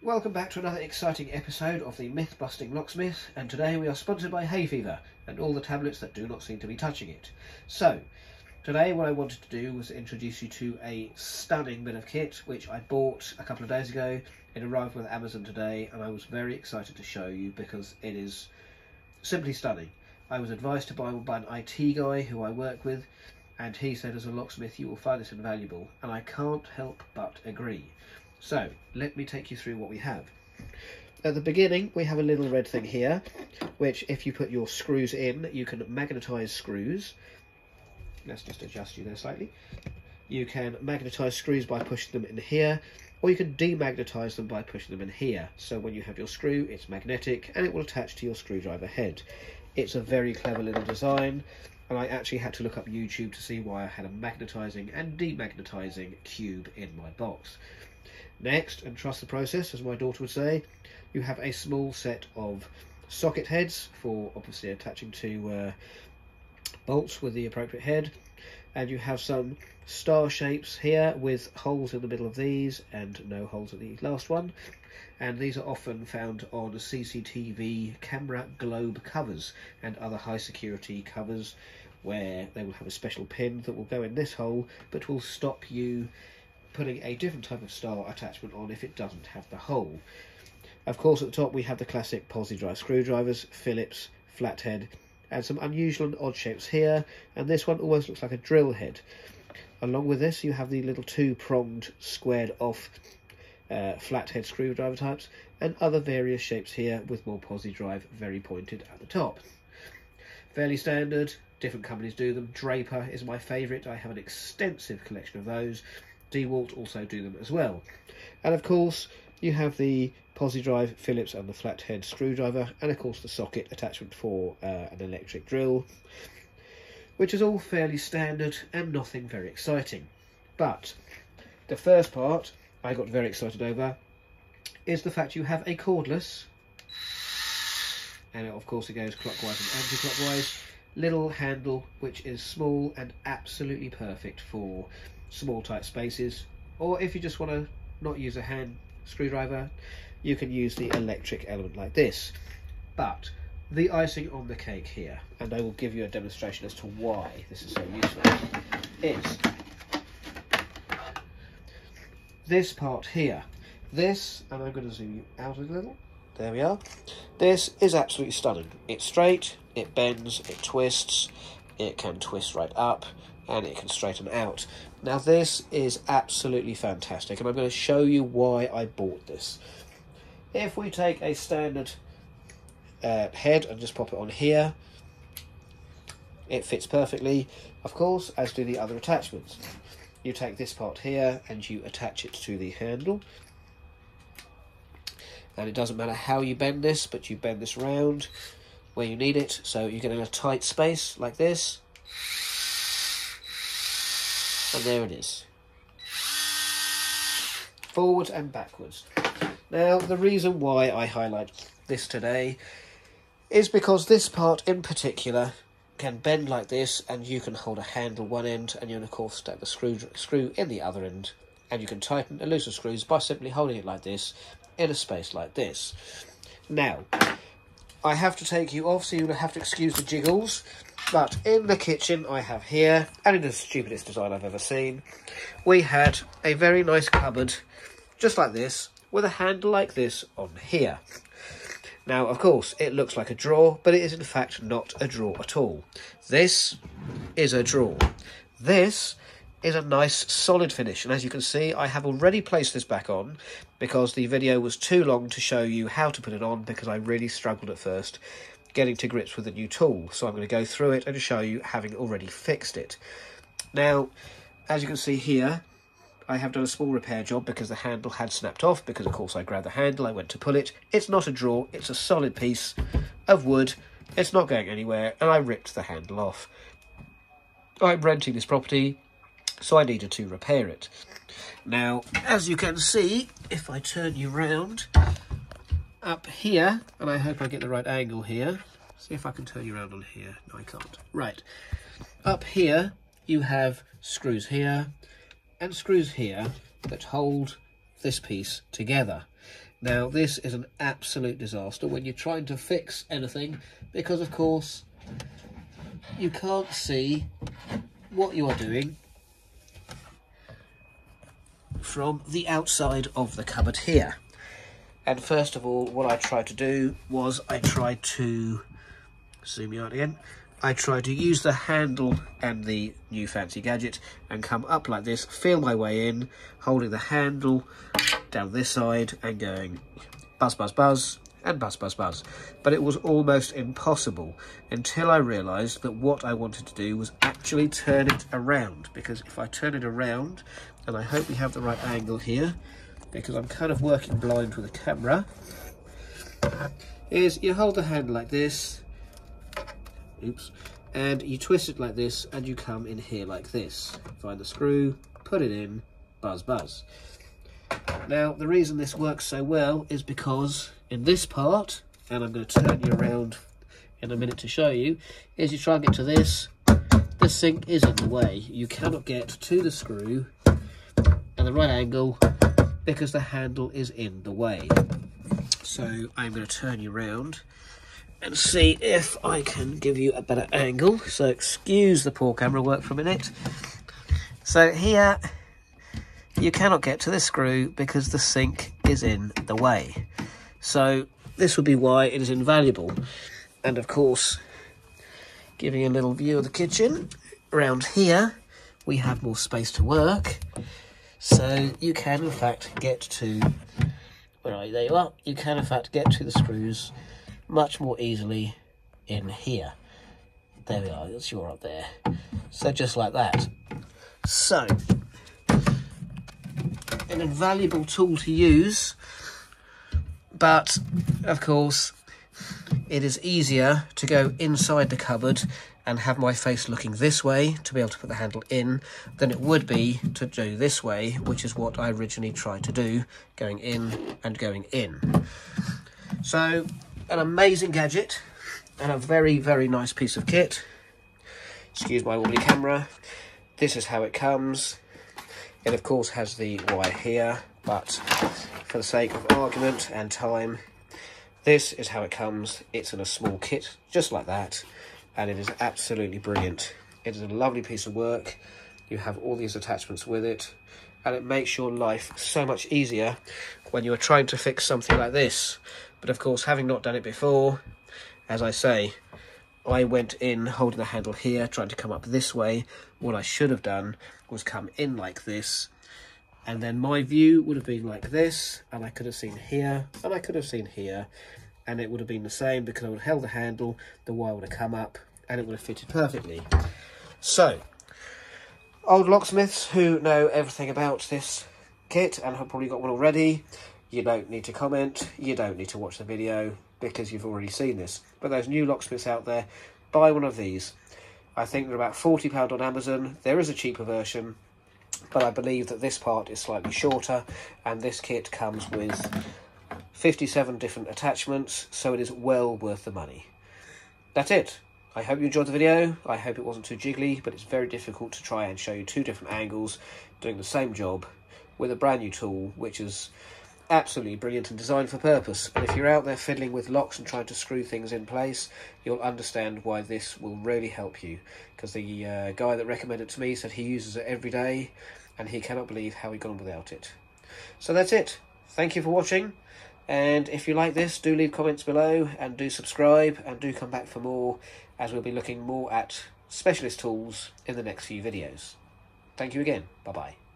Welcome back to another exciting episode of the Myth-Busting Locksmith, and today we are sponsored by hay fever and all the tablets that do not seem to be touching it. So, today what I wanted to do was introduce you to a stunning bit of kit which I bought a couple of days ago. It arrived with Amazon today and I was very excited to show you because it is simply stunning. I was advised to buy one by an IT guy who I work with, and he said as a locksmith you will find this invaluable, and I can't help but agree. So, let me take you through what we have. At the beginning, we have a little red thing here, which if you put your screws in, you can magnetise screws. Let's just adjust you there slightly. You can magnetise screws by pushing them in here, or you can demagnetise them by pushing them in here. So when you have your screw, it's magnetic, and it will attach to your screwdriver head. It's a very clever little design, and I actually had to look up YouTube to see why I had a magnetising and demagnetising cube in my box. Next, and trust the process, as my daughter would say, you have a small set of socket heads for obviously attaching to bolts with the appropriate head, and you have some star shapes here with holes in the middle of these and no holes at the last one, and these are often found on CCTV camera globe covers and other high security covers, where they will have a special pin that will go in this hole but will stop you putting a different type of star attachment on if it doesn't have the hole. Of course, at the top we have the classic posi-drive screwdrivers, Phillips, flathead, and some unusual and odd shapes here, and this one almost looks like a drill head. Along with this you have the little two-pronged squared off flathead screwdriver types, and other various shapes here with more posi-drive very pointed at the top. Fairly standard, different companies do them. Draper is my favourite, I have an extensive collection of those. DeWalt also do them as well. And of course you have the posi-drive, Phillips and the flathead screwdriver, and of course the socket attachment for an electric drill, which is all fairly standard and nothing very exciting. But the first part I got very excited over is the fact you have a cordless, and of course it goes clockwise and anti-clockwise, little handle which is small and absolutely perfect for small tight spaces, or if you just want to not use a hand screwdriver, you can use the electric element like this. But the icing on the cake here, and I will give you a demonstration as to why this is so useful, is this part here. This, and I'm going to zoom you out a little, there we are. This is absolutely stunning. It's straight, it bends, it twists, it can twist right up, and it can straighten out. Now this is absolutely fantastic, and I'm going to show you why I bought this. If we take a standard head and just pop it on here, it fits perfectly, of course, as do the other attachments. You take this part here and you attach it to the handle, and it doesn't matter how you bend this, but you bend this round where you need it, so you get in a tight space like this. And there it is. Forwards and backwards. Now, the reason why I highlight this today is because this part in particular can bend like this, and you can hold a handle one end, and you can of course stick the screw in the other end, and you can tighten and loosen screws by simply holding it like this in a space like this. Now, I have to take you off, so you'll have to excuse the jiggles. But in the kitchen I have here, and in the stupidest design I've ever seen, we had a very nice cupboard, just like this, with a handle like this on here. Now, of course, it looks like a drawer, but it is in fact not a drawer at all. This is a drawer. This is a nice solid finish, and as you can see, I have already placed this back on because the video was too long to show you how to put it on, because I really struggled at first getting to grips with the new tool, so I'm going to go through it and show you having already fixed it. Now, as you can see here, I have done a small repair job because the handle had snapped off, because of course I grabbed the handle, I went to pull it. It's not a drawer, it's a solid piece of wood, it's not going anywhere, and I ripped the handle off. I'm renting this property, so I needed to repair it. Now, as you can see, if I turn you round, up here, and I hope I get the right angle here. See if I can turn you around on here. No, I can't. Right. Up here, you have screws here and screws here that hold this piece together. Now this is an absolute disaster when you're trying to fix anything, because of course you can't see what you are doing from the outside of the cupboard here. And first of all, what I tried to do was I tried to zoom you out again. I tried to use the handle and the new fancy gadget and come up like this, feel my way in, holding the handle down this side and going buzz, buzz, buzz, and buzz, buzz, buzz. But it was almost impossible until I realised that what I wanted to do was actually turn it around. Because if I turn it around, and I hope we have the right angle here, because I'm kind of working blind with the camera, is you hold the handle like this, oops, and you twist it like this, and you come in here like this. Find the screw, put it in, buzz, buzz. Now, the reason this works so well is because in this part, and I'm going to turn you around in a minute to show you, is you try and get to this, the sink is in the way. You cannot get to the screw at the right angle because the handle is in the way. So I'm going to turn you around and see if I can give you a better angle. So excuse the poor camera work for a minute. So here you cannot get to the screw because the sink is in the way. So this would be why it is invaluable. And of course, giving a little view of the kitchen, around here we have more space to work. So you can in fact get to, where are you? There you are. You can in fact get to the screws much more easily in here. There we are, that's your up there. So just like that. So, an invaluable tool to use, but of course it is easier to go inside the cupboard and have my face looking this way to be able to put the handle in than it would be to do this way, which is what I originally tried to do, going in and going in. So, an amazing gadget and a very, very nice piece of kit. Excuse my wobbly camera. This is how it comes. It of course has the wire here, but for the sake of argument and time, this is how it comes. It's in a small kit, just like that, and it is absolutely brilliant. It is a lovely piece of work. You have all these attachments with it, and it makes your life so much easier when you are trying to fix something like this. But of course, having not done it before, as I say, I went in holding the handle here, trying to come up this way. What I should have done was come in like this, and then my view would have been like this, and I could have seen here, and I could have seen here, and it would have been the same because I would have held the handle, the wire would have come up, and it would have fitted perfectly. So, old locksmiths who know everything about this kit and have probably got one already, you don't need to comment, you don't need to watch the video because you've already seen this. But those new locksmiths out there, buy one of these. I think they're about £40 on Amazon. There is a cheaper version, but I believe that this part is slightly shorter, and this kit comes with 57 different attachments, so it is well worth the money. That's it. I hope you enjoyed the video. I hope it wasn't too jiggly, but it's very difficult to try and show you two different angles doing the same job with a brand new tool, which is absolutely brilliant and designed for purpose. But if you're out there fiddling with locks and trying to screw things in place, you'll understand why this will really help you, because the guy that recommended it to me said he uses it every day and he cannot believe how he got on without it. So that's it. Thank you for watching, and if you like this, do leave comments below and do subscribe and do come back for more, as we'll be looking more at specialist tools in the next few videos. Thank you again. Bye bye.